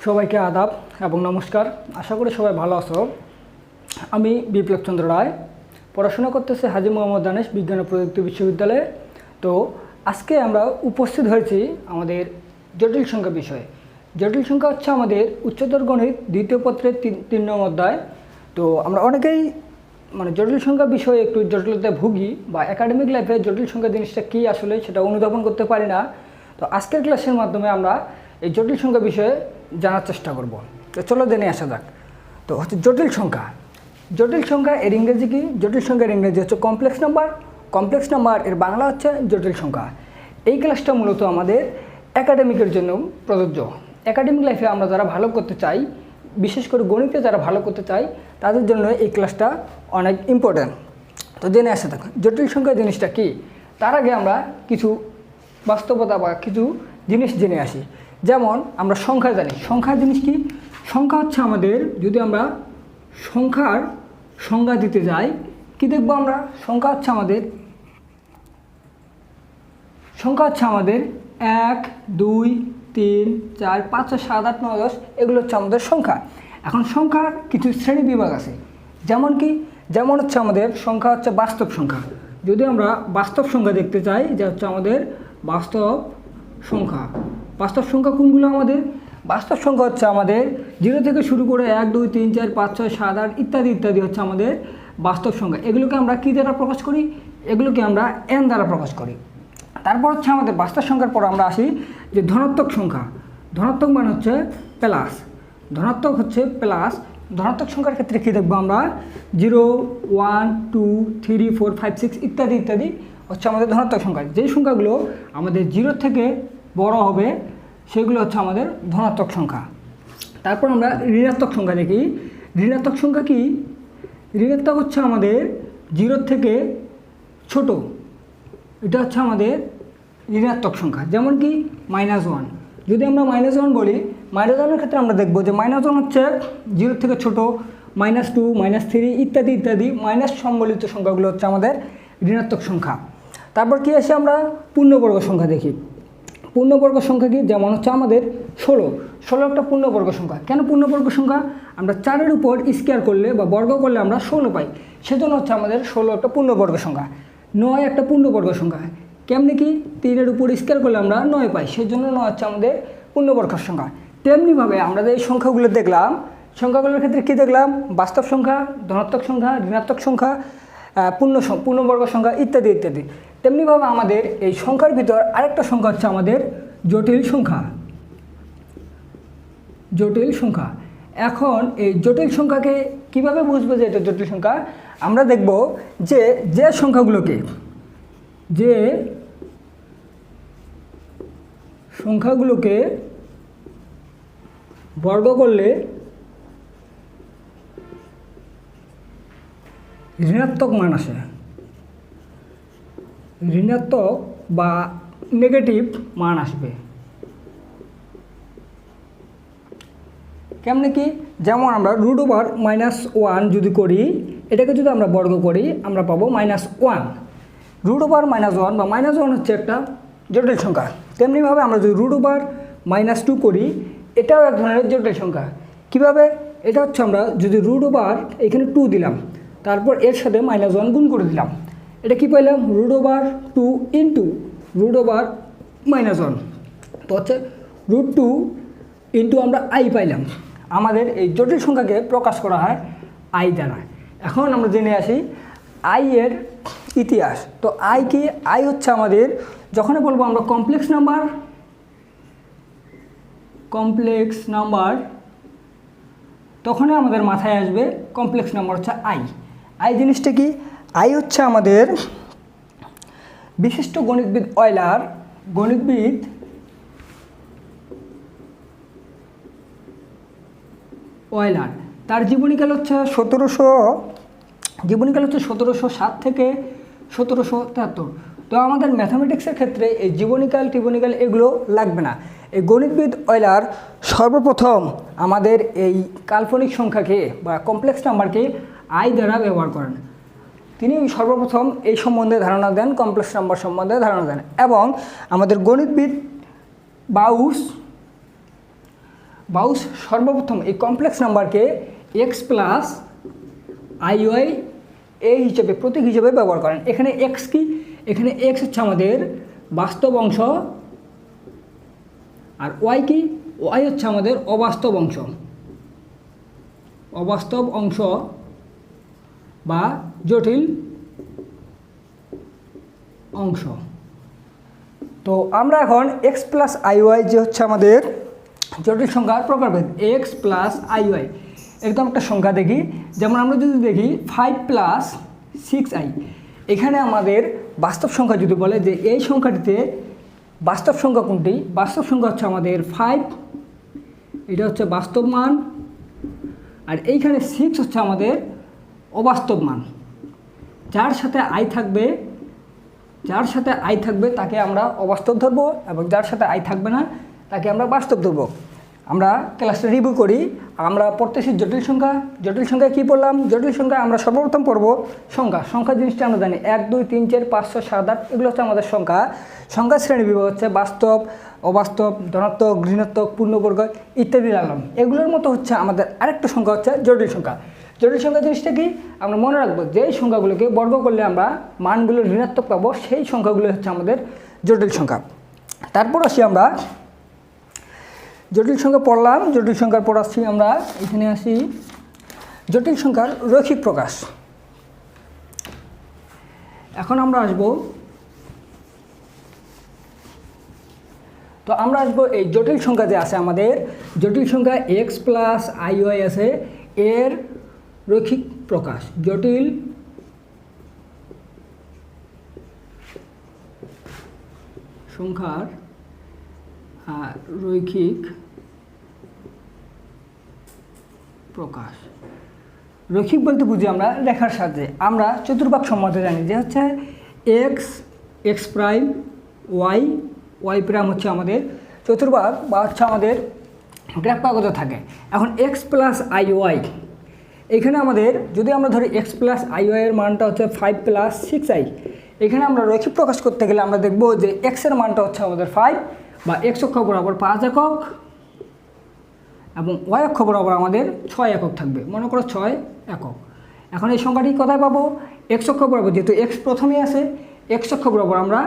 সবাইকে আদাব এবং নমস্কার। আশা করি সবাই ভালো আছো। আমি বিপ্লব চন্দ্র রায়, পড়াশোনা করতেছি হাজী মোহাম্মদ দানেশ বিজ্ঞান ও প্রযুক্তি বিশ্ববিদ্যালয়ে। তো আজকে আমরা উপস্থিত হয়েছি আমাদের জটিল সংখ্যা বিষয়ে। জটিল সংখ্যা হচ্ছে আমাদের উচ্চতর গণিত দ্বিতীয় পত্রের তিন নং অধ্যায়। তো আমরা অনেকেই জটিল সংখ্যা বিষয়ে একটু জটিলতায় ভুগি বা একাডেমিক লাইফে জটিল সংখ্যা জিনিসটা কী আসলে সেটা অনুধাবন করতে পারি না। তো আজকের ক্লাসের মাধ্যমে আমরা এই জটিল সংখ্যা বিষয়ে জানার চেষ্টা করব। তো চলো জেনে আসা যাক। তো হচ্ছে জটিল সংখ্যা। জটিল সংখ্যা এর ইংরেজি কি? জটিল সংখ্যার ইংরেজি হচ্ছে কমপ্লেক্স নাম্বার। কমপ্লেক্স নাম্বার এর বাংলা হচ্ছে জটিল সংখ্যা। এই ক্লাসটা মূলত আমাদের একাডেমিকের জন্য প্রযোজ্য। একাডেমিক লাইফে আমরা যারা ভালো করতে চাই, বিশেষ করে গণিতে যারা ভালো করতে চাই, তাদের জন্য এই ক্লাসটা অনেক ইম্পর্ট্যান্ট। তো জেনে আসা যাক জটিল সংখ্যা জিনিসটা কি। তার আগে আমরা কিছু বাস্তবতা বা কিছু জিনিস জেনে আসি। যেমন আমরা সংখ্যা জানি। সংখ্যা জিনিস কি? সংখ্যা হচ্ছে আমাদের, যদি আমরা সংখ্যার সংজ্ঞা দিতে যাই, কি দেখব আমরা? সংখ্যা হচ্ছে আমাদের 1, 2, 3, 4, 5, 6, 7, 8, 9, 10 এগুলো হচ্ছে আমাদের সংখ্যা। এখন সংখ্যার কিছু শ্রেণী বিভাগ আছে। যেমন কি? যেমন হচ্ছে আমাদের সংখ্যা হচ্ছে বাস্তব সংখ্যা। যদি আমরা বাস্তব সংখ্যা দেখতে চাই, যে হচ্ছে আমাদের বাস্তব সংখ্যা। বাস্তব সংখ্যা কোনগুলো আমাদের? বাস্তব সংখ্যা হচ্ছে আমাদের 0 থেকে শুরু করে 1, 2, 3, 4, 5, 6, 7, 8 ইত্যাদি ইত্যাদি হচ্ছে আমাদের বাস্তব সংখ্যা। এগুলোকে আমরা কী দ্বারা প্রকাশ করি? এগুলোকে আমরা n দ্বারা প্রকাশ করি। তারপর হচ্ছে আমাদের বাস্তব সংখ্যার পর আমরা আসি যে ধনাত্মক সংখ্যা। ধনাত্মক মানে হচ্ছে প্লাস। ধনাত্মক হচ্ছে প্লাস। ধনাত্মক সংখ্যার ক্ষেত্রে কী দেখবো আমরা? 0, 1, 2, 3, 4, 5, 6 ইত্যাদি ইত্যাদি হচ্ছে আমাদের ধনাত্মক সংখ্যা। যেই সংখ্যাগুলো আমাদের 0 থেকে বড় হবে সেগুলো হচ্ছে আমাদের ধনাত্মক সংখ্যা। তারপর আমরা ঋণাত্মক সংখ্যা দেখি। ঋণাত্মক সংখ্যা কি? ঋণাত্মক হচ্ছে আমাদের 0 থেকে ছোট। এটা হচ্ছে আমাদের ঋণাত্মক সংখ্যা। যেমন কি -1। যদি আমরা -1 বলি, -1-এর ক্ষেত্রে আমরা দেখব যে -1 হচ্ছে 0 থেকে ছোট, -2, -3 ইত্যাদি ইত্যাদি মাইনাস সম্বলিত সংখ্যাগুলো হচ্ছে আমাদের ঋণাত্মক সংখ্যা। তারপর কি আসে? আমরা পূর্ণবর্গ সংখ্যা দেখি। পূর্ণবর্গ সংখ্যা কি? যেমন হচ্ছে আমাদের 16 একটা পূর্ণবর্গ সংখ্যা। কেন পূর্ণবর্গ সংখ্যা? আমরা 4-এর উপর স্কোয়ার করলে বা বর্গ করলে আমরা 16 পাই, সেজন্য হচ্ছে আমাদের 16 একটা পূর্ণবর্গ সংখ্যা। 9 একটা পূর্ণবর্গ সংখ্যা। কেমনি কি? 3-এর উপর স্কোয়ার করলে আমরা 9 পাই, সেজন্য 9 হচ্ছে আমাদের পূর্ণবর্গ সংখ্যা। তেমনিভাবে আমরা যে এই সংখ্যাগুলো দেখলাম, সংখ্যাগুলোর ক্ষেত্রে কী দেখলাম? বাস্তব সংখ্যা, ধনাত্মক সংখ্যা, ঋণাত্মক সংখ্যা, পূর্ণবর্গ সংখ্যা ইত্যাদি ইত্যাদি। তেমনিভাবে আমাদের এই সংখ্যার ভিতর আরেকটা সংখ্যা হচ্ছে আমাদের জটিল সংখ্যা। জটিল সংখ্যা। এখন এই জটিল সংখ্যাকে কিভাবে বুঝবো যে এটা জটিল সংখ্যা? আমরা দেখব যে যে সংখ্যাগুলোকে বর্গ করলে ঋণাত্মক মান আসে, ঋণাত্মক বা নেগেটিভ মান আসবে। কেমনে কি? যেমন আমরা √1 যদি করি, এটাকে যদি আমরা বর্গ করি আমরা পাবো -1। √1 বা -1 হচ্ছে একটা জটিল সংখ্যা। তেমনিভাবে আমরা যদি √2 করি, এটাও এক ধরনের জটিল সংখ্যা। কিভাবে? এটা হচ্ছে আমরা যদি এখানে 2 দিলাম, তারপর এর সাথে -1 গুণ করে দিলাম, এটা কি পাইলাম? √2 ইন্টু √1। তো হচ্ছে √2 ইন্টু আমরা i পাইলাম। আমাদের এই জটিল সংখ্যাকে প্রকাশ করা হয় i দ্বারা। এখন আমরা জেনে আসি i এর ইতিহাস। তো i কি? i হচ্ছে আমাদের, যখনই বলবো আমরা কমপ্লেক্স নাম্বার, তখনই আমাদের মাথায় আসবে কমপ্লেক্স নাম্বার হচ্ছে i। i জিনিসটা কি? i হচ্ছে আমাদের বিশিষ্ট গণিতবিদ অয়লার, তার জীবনীকাল হচ্ছে 1707 থেকে 1773। তো আমাদের ম্যাথামেটিক্সের ক্ষেত্রে এই জীবনীকাল এগুলো লাগবে না। এই গণিতবিদ অয়লার সর্বপ্রথম আমাদের এই কাল্পনিক সংখ্যাকে বা কমপ্লেক্স নাম্বারকে i দ্বারা ব্যবহার করেন। তিনি সর্বপ্রথম এই সম্বন্ধে ধারণা দেন, কমপ্লেক্স নাম্বার সম্বন্ধে ধারণা দেন। এবং আমাদের গণিতবিদ বাউস সর্বপ্রথম এই কমপ্লেক্স নাম্বারকে এক্স প্লাস আই ওয়াই এই হিসেবে প্রতীক হিসেবে ব্যবহার করেন। এখানে এক্স কি, এখানে এক্স হচ্ছে আমাদের বাস্তব অংশ, আর ওয়াই কি, ওয়াই হচ্ছে আমাদের অবাস্তব অংশ, অবাস্তব অংশ বা জটিল অংশ। তো আমরা এখন এক্স প্লাস আই ওয়াই যে হচ্ছে আমাদের জটিল সংখ্যার প্রকারভেদ, এক্স প্লাস আই ওয়াই একদম একটা সংখ্যা দেখি। যেমন আমরা যদি দেখি 5 প্লাস 6i, এখানে আমাদের বাস্তব সংখ্যা যদি বলে যে এই সংখ্যাটিতে বাস্তব সংখ্যা কোনটি, বাস্তব সংখ্যা হচ্ছে আমাদের 5, এটা হচ্ছে বাস্তব মান, আর এইখানে 6 হচ্ছে আমাদের অবাস্তব মান। যার সাথে আই থাকবে তাকে আমরা অবাস্তব ধরবো, এবং যার সাথে আই থাকবে না তাকে আমরা বাস্তব ধরবো। আমরা ক্লাসটা রিভিউ করি। আমরা পড়তেছি জটিল সংখ্যা। জটিল সংখ্যা কী পড়লাম? জটিল সংখ্যা আমরা সর্বপ্রথম পড়ব সংখ্যা জিনিসটা আমরা জানি 1 2 3 4 5 6 7 8, এগুলো হচ্ছে আমাদের সংখ্যা। সংখ্যা শ্রেণী বিভাগ হচ্ছে বাস্তব, অবাস্তব, ধনাত্মক, ঋণাত্মক, পূর্ণবর্গ ইত্যাদি রাখলাম। এগুলোর মতো হচ্ছে আমাদের আরেকটা সংখ্যা হচ্ছে জটিল সংখ্যা। জটিল সংখ্যা জিনিসটা কি আমরা মনে রাখবো, যেই সংখ্যাগুলোকে বর্গ করলে আমরা মানগুলো ঋণাত্মক পাবো, সেই সংখ্যাগুলো হচ্ছে আমাদের জটিল সংখ্যা। তারপর আসি আমরা জটিল সংখ্যা পড়লাম, জটিল সংখ্যার পর আসছি আমরা এখানে আসি জটিল সংখ্যার রৈখিক প্রকাশ। এখন আমরা আসবো এই জটিল সংখ্যা যে আছে আমাদের, জটিল সংখ্যা এক্স প্লাস আই ওয়াই আছে, এর রৈখিক প্রকাশ। জটিল সংখ্যার রৈখিক প্রকাশ। রৈখিক বলতে বুঝি আমরা রেখার সাহায্যে। আমরা চতুর্ভাগ সম্বন্ধে জানি যে হচ্ছে এক্স প্রাইম, ওয়াই প্রাইম হচ্ছে আমাদের চতুর্ভাগ বা হচ্ছে আমাদের গ্রাফ কাগজে থাকে। এখন এক্স প্লাস আই ওয়াই, এখানে আমাদের যদি আমরা ধরি এক্স প্লাস আই ওয়াই এর মানটা হচ্ছে 5 প্লাস 6i, এখানে আমরা রৈখিক প্রকাশ করতে গেলে আমরা দেখব যে এক্সের মানটা হচ্ছে আমাদের 5 বা এক্স অক্ষ বরাবর 5 একক, এবং ওয়াই অক্ষ বরাবর আমাদের 6 একক থাকবে। মনে করো 6 একক। এখন এই সংখ্যাটি কোথায় পাবো? এক্স অক্ষ বরাবর, যেহেতু এক্স প্রথমেই আছে, এক্স অক্ষ বরাবর আমরা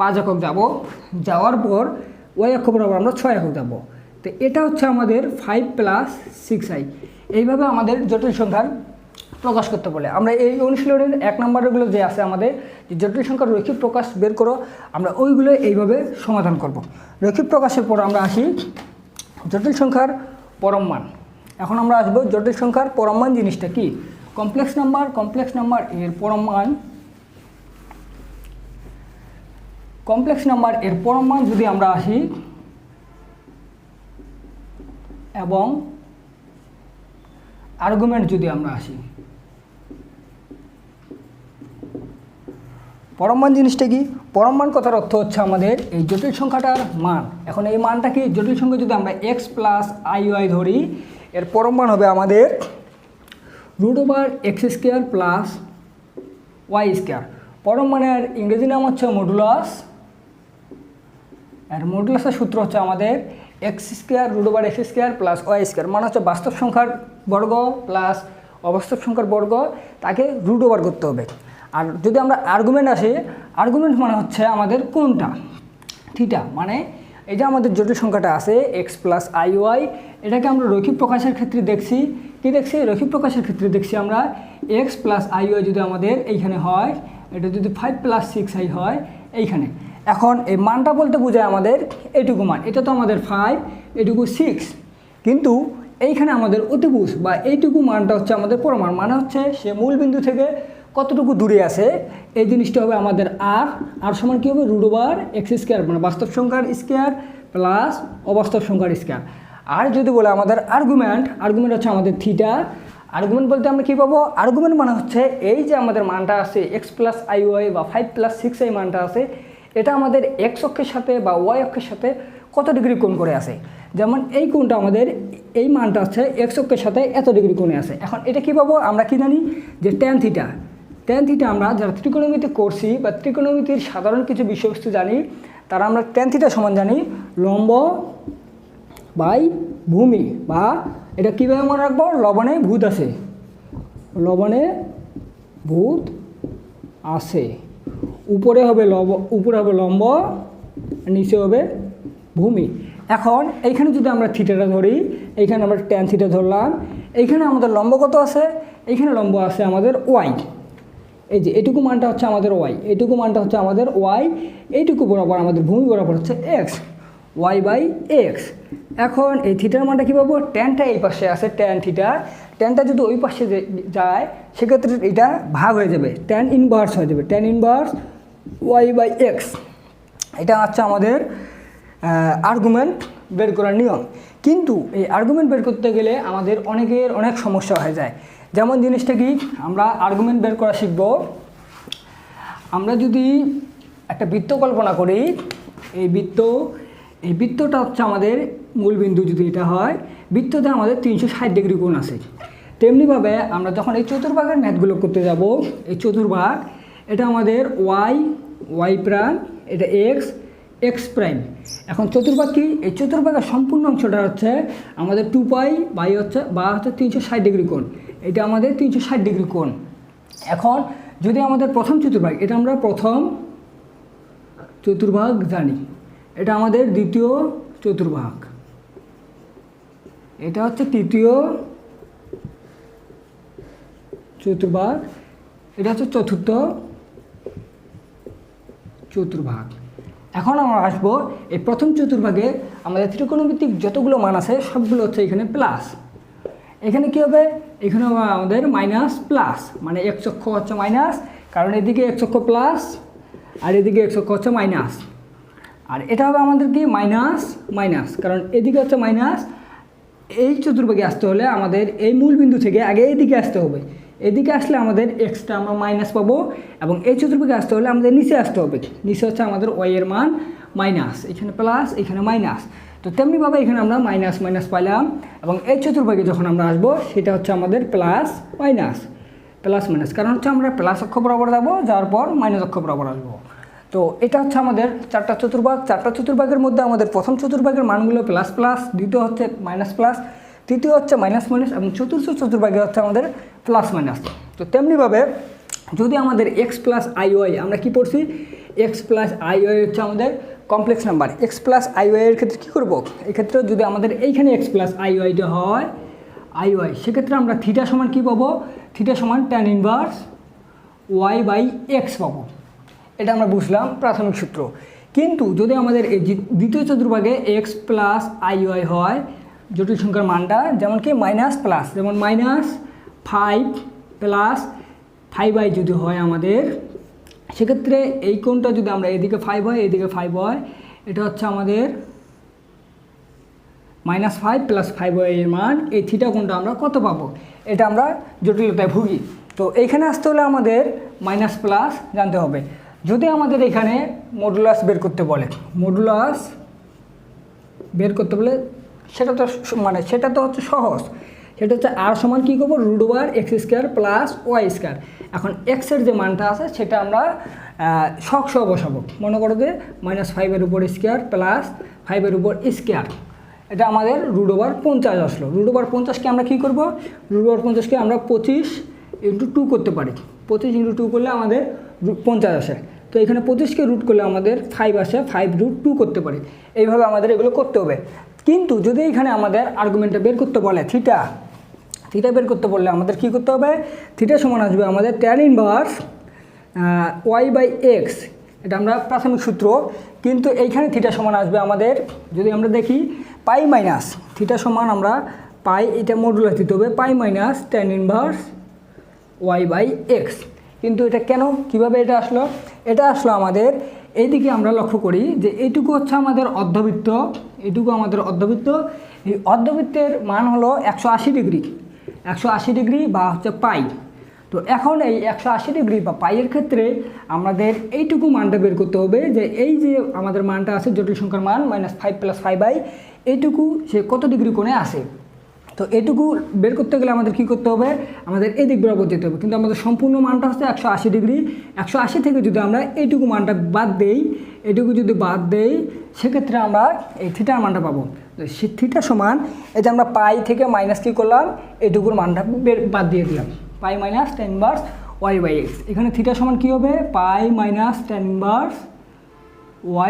5 একক যাওয়ার পর ওয়াই অক্ষ বরাবর আমরা 6 একক যাব। তো এটা হচ্ছে আমাদের 5 প্লাস 6i। এইভাবে আমাদের জটিল সংখ্যার প্রকাশ করতে বলে। আমরা এই অনুশীলনের 1 নম্বরগুলো যে আছে আমাদের, যে জটিল সংখ্যার রৈখিক প্রকাশ বের করো, আমরা ওইগুলো এইভাবে সমাধান করব। রৈখিক প্রকাশের পর আমরা আসি জটিল সংখ্যার পরম মান। এখন আমরা আসবো জটিল সংখ্যার পরম মান জিনিসটা কি। কমপ্লেক্স নাম্বার এর পরম মান, কমপ্লেক্স নাম্বার এর পরম মান যদি আমরা আসি এবং আর্গুমেন্ট যদি আমরা আসি, পরম মান জিনিসটা কি? পরম মান কথার অর্থ হচ্ছে আমাদের এই জটিল সংখ্যাটার মান। এখন এই মানটা কি? জটিল সংখ্যা যদি আমরা এক্স প্লাস আই ওয়াই ধরি, এর পরম মান হবে আমাদের √x² প্লাস y²। পরম মানের ইংরেজি নাম হচ্ছে মডুলাস। আর মডুলাসের সূত্র হচ্ছে আমাদের x² √x² প্লাস y²। মানে হচ্ছে বাস্তব সংখ্যার বর্গ প্লাস অবাস্তব সংখ্যার বর্গ, তাকে √ওভার করতে হবে। আর যদি আমরা আর্গুমেন্ট আসি, আর্গুমেন্ট মানে হচ্ছে আমাদের কোনটা, থিটা। মানে এই যে আমাদের জটিল সংখ্যাটা আছে এক্স প্লাস আই ওয়াই, এটাকে আমরা রৈখিক প্রকাশের ক্ষেত্রে দেখছি। কি দেখছি? রৈখিক প্রকাশের ক্ষেত্রে দেখছি আমরা এক্স প্লাস আই ওয়াই যদি আমাদের এইখানে হয়, এটা যদি 5 প্লাস 6i হয় এইখানে। এখন এই মানটা বলতে বোঝায় আমাদের এইটুকু মান। এটা তো আমাদের 5, এটুকু 6, কিন্তু এইখানে আমাদের অতিভুজ বা এইটুকু মানটা হচ্ছে আমাদের পরমাণ। মানে হচ্ছে সে মূল বিন্দু থেকে কতটুকু দূরে আছে, এই জিনিসটা হবে আমাদের আর সমান কী হবে? √x², মানে বাস্তব সংখ্যার স্কোয়ার প্লাস অবাস্তব সংখ্যার স্কোয়ার। আর যদি বলে আমাদের আর্গুমেন্ট হচ্ছে আমাদের থিটা। আর্গুমেন্ট বলতে আমরা কী পাবো? আর্গুমেন্ট মানে হচ্ছে এই যে আমাদের মানটা আছে এক্স প্লাস আই ওয়াই বা 5 প্লাস 6i মানটা আছে, এটা আমাদের এক্স অক্ষের সাথে বা ওয়াই অক্ষের সাথে কত ডিগ্রি কোণ করে আছে। যেমন এই কোণটা আমাদের, এই মানটা হচ্ছে এক্স অক্ষের সাথে এত ডিগ্রি কোণে আছে। এখন এটা কী পাবো? আমরা কি জানি যে ট্যান থিটা আমরা যারা ত্রিকোণমিতি করছি বা ত্রিকোণমিতির সাধারণ কিছু বিষয়বস্তু জানি, তারা আমরা ট্যান থিটা সমান জানি লম্ব বাই ভূমি, বা এটা কীভাবে মনে রাখবো, লবণে ভূত আছে, লবণে ভূত আছে, উপরে হবে লম্ব, নিচে হবে ভূমি। এখন এইখানে যদি আমরা থিটাটা ধরি, এইখানে আমরা ট্যান থিটা ধরলাম, এইখানে আমাদের লম্ব কত আছে, এইখানে লম্ব আছে আমাদের ওয়াই, এই যে এটুকু মানটা হচ্ছে আমাদের ওয়াই, এইটুকু মানটা হচ্ছে আমাদের ওয়াই, এইটুকু বরাবর আমাদের ভূমি বরাবর হচ্ছে এক্স, ওয়াই বাই এক্স। এখন এই থিটার মানটা কী পাবো, ট্যানটা এই পাশে আছে, ট্যান থিটা, ট্যানটা যদি ওই পাশে যায় সেক্ষেত্রে এটা ভাগ হয়ে যাবে, ট্যান ইনভার্স হয়ে যাবে, tan inverse Y by x. এটা হচ্ছে আমাদের আর্গুমেন্ট বের করার নিয়ম। কিন্তু এই আর্গুমেন্ট বের করতে গেলে আমাদের অনেক সমস্যা হয়ে যায়। যেমন জিনিসটা কি, আমরা আর্গুমেন্ট বের করা শিখব, আমরা যদি একটা বৃত্ত কল্পনা করি, এই বৃত্তটা হচ্ছে আমাদের মূলবিন্দু, যদি এটা হয় বৃত্ততে আমাদের 360 ডিগ্রি কোণ আছে। তেমনিভাবে আমরা যখন এই চতুর্ভাগের ম্যাথগুলো করতে যাব, এই চতুর্ভাগ, এটা আমাদের ওয়াই প্রাইম, এটা এক্স প্রাইম। এখন চতুর্ভাগ কি, এই চতুর্ভাগের সম্পূর্ণ অংশটা হচ্ছে আমাদের 2π বাই হচ্ছে 360 ডিগ্রি কোণ, এটা আমাদের 360 ডিগ্রি কোণ। এখন যদি আমাদের প্রথম চতুর্ভাগ, এটা আমরা প্রথম চতুর্ভাগ জানি, এটা আমাদের দ্বিতীয় চতুর্ভাগ, এটা হচ্ছে তৃতীয় চতুর্ভাগ, এটা হচ্ছে চতুর্থ চতুর্ভাগ। এখন আমরা আসবো এই প্রথম চতুর্ভাগে আমাদের ত্রিকোণমিতিক যতগুলো মান আছে সবগুলো হচ্ছে এখানে প্লাস। এখানে কী হবে, এখানে আমাদের মাইনাস প্লাস, মানে এক অক্ষ হচ্ছে মাইনাস, কারণ এদিকে এক অক্ষ প্লাস আর এদিকে এক অক্ষ হচ্ছে মাইনাস। আর এটা হবে আমাদের কি মাইনাস, কারণ এদিকে হচ্ছে মাইনাস। এই চতুর্ভাগে আসতে হলে আমাদের এই মূল বিন্দু থেকে আগে এদিকে আসতে হবে, এদিকে আসলে আমাদের এক্সটা আমরা মাইনাস পাবো, এবং এই চতুর্ভাগে আসতে হলে আমাদের নিচে আসতে হবে, নিচে হচ্ছে আমাদের ওয়াই এর মান মাইনাস, এখানে প্লাস এখানে মাইনাস। তো তেমনিভাবে এখানে আমরা মাইনাস পাইলাম, এবং এই চতুর্ভাগে যখন আমরা আসবো সেটা হচ্ছে আমাদের প্লাস মাইনাস, কারণ হচ্ছে আমরা প্লাস অক্ষ বরাবর যাবো, যাওয়ার পর মাইনাস অক্ষ বরাবর আসবো। তো এটা হচ্ছে আমাদের চারটা চতুর্ভাগের মধ্যে আমাদের প্রথম চতুর্ভাগের মানগুলো প্লাস, দ্বিতীয় হচ্ছে মাইনাস, তৃতীয় হচ্ছে মাইনাস, এবং চতুর্থ চতুর্ভাগে হচ্ছে আমাদের প্লাস মাইনাস। তো তেমনিভাবে যদি আমাদের এক্স প্লাস আই ওয়াই, আমরা কী পড়ছি, এক্স প্লাস আই ওয়াই হচ্ছে আমাদের complex number, x plus I y এর ক্ষেত্রে কী করবো, এক্ষেত্রে যদি আমাদের এইখানে এক্স প্লাস আই ওয়াইটা হয় আই ওয়াই, সেক্ষেত্রে আমরা থিটা সমান কী পাবো, থিটা সমান tan inverse Y by x পাবো। এটা আমরা বুঝলাম প্রাথমিক সূত্র। কিন্তু যদি আমাদের এই দ্বিতীয় চতুর্ভাগে এক্স প্লাস আই ওয়াই হয়, জটিল সংখ্যার মানটা যেমন কি মাইনাস প্লাস, যেমন -5 প্লাস 5i যদি হয় আমাদের, সেক্ষেত্রে এই কোণটা যদি আমরা এদিকে 5 হয় এদিকে 5 হয়, এটা হচ্ছে আমাদের -5 প্লাস 5i এর মান, এই থিটা কোণটা আমরা কত পাবো, এটা আমরা জটিলতায় ভুগি। তো এইখানে আসতে হলে আমাদের মাইনাস প্লাস জানতে হবে। যদি আমাদের এখানে মডুলাস বের করতে বলে, সেটা তো হচ্ছে সহজ, সেটা হচ্ছে আর সমান কী করবো, √x² প্লাস y²। এখন এক্সের যে মানটা আছে সেটা আমরা সহ বসাবো, মনে করো যে -5 এর উপর স্কোয়ার প্লাস 5 এর উপর স্কোয়ার, এটা আমাদের √50 আসলো। √50কে আমরা কী করবো, √50কে আমরা 25 × 2 করতে পারি, 25 × 2 করলে আমাদের 50 আসে। তো এখানে 25কে রুট করলে আমাদের 5 আসে, 5√2 করতে পারি। এইভাবে আমাদের এগুলো করতে হবে। কিন্তু যদি এখানে আমাদের আর্গুমেন্টটা বের করতে বলে থিটা বের করতে বললে আমাদের কী করতে হবে, থিটা সমান আসবে আমাদের tan inverse Y by x, এটা আমরা প্রাথমিক সূত্র। কিন্তু এইখানে থিটা সমান আসবে আমাদের, যদি আমরা দেখি পাই মাইনাস থিটা সমান আমরা পাই, এটা মডুলাস দিতে হবে, pi minus tan inverse Y by X. কিন্তু এটা কেন, কিভাবে এটা আসলো, এটা আসলো আমাদের এইদিকে আমরা লক্ষ্য করি যে এইটুকু হচ্ছে আমাদের অর্ধবৃত্ত, এই অর্ধবৃত্তের মান হলো 180 ডিগ্রি বা হচ্ছে পাই। তো এখন এই 180 ডিগ্রি বা পাইয়ের ক্ষেত্রে আমাদের এইটুকু মানটা বের করতে হবে, যে এই যে আমাদের মানটা আছে জটিল সংখ্যার মান -5 প্লাস 5i, এইটুকু সে কত ডিগ্রি কোণে আসে। তো এটুকু বের করতে গেলে আমাদের কী করতে হবে, আমাদের এদিক বরাবর যেতে হবে, কিন্তু আমাদের সম্পূর্ণ মানটা হচ্ছে 180 ডিগ্রি। 180 থেকে যদি আমরা এইটুকু মানটা বাদ দেই, এটুকু যদি বাদ দেই, সেক্ষেত্রে আমরা এই থিটার মানটা পাবো। থিটা সমান এই যে আমরা পাই থেকে মাইনাস কী করলাম, এইটুকুর মানটা বাদ দিয়ে দিলাম, পাই মাইনাস tan ইনভার্স y/x। এখানে থিটা সমান কী হবে, pi minus tan inverse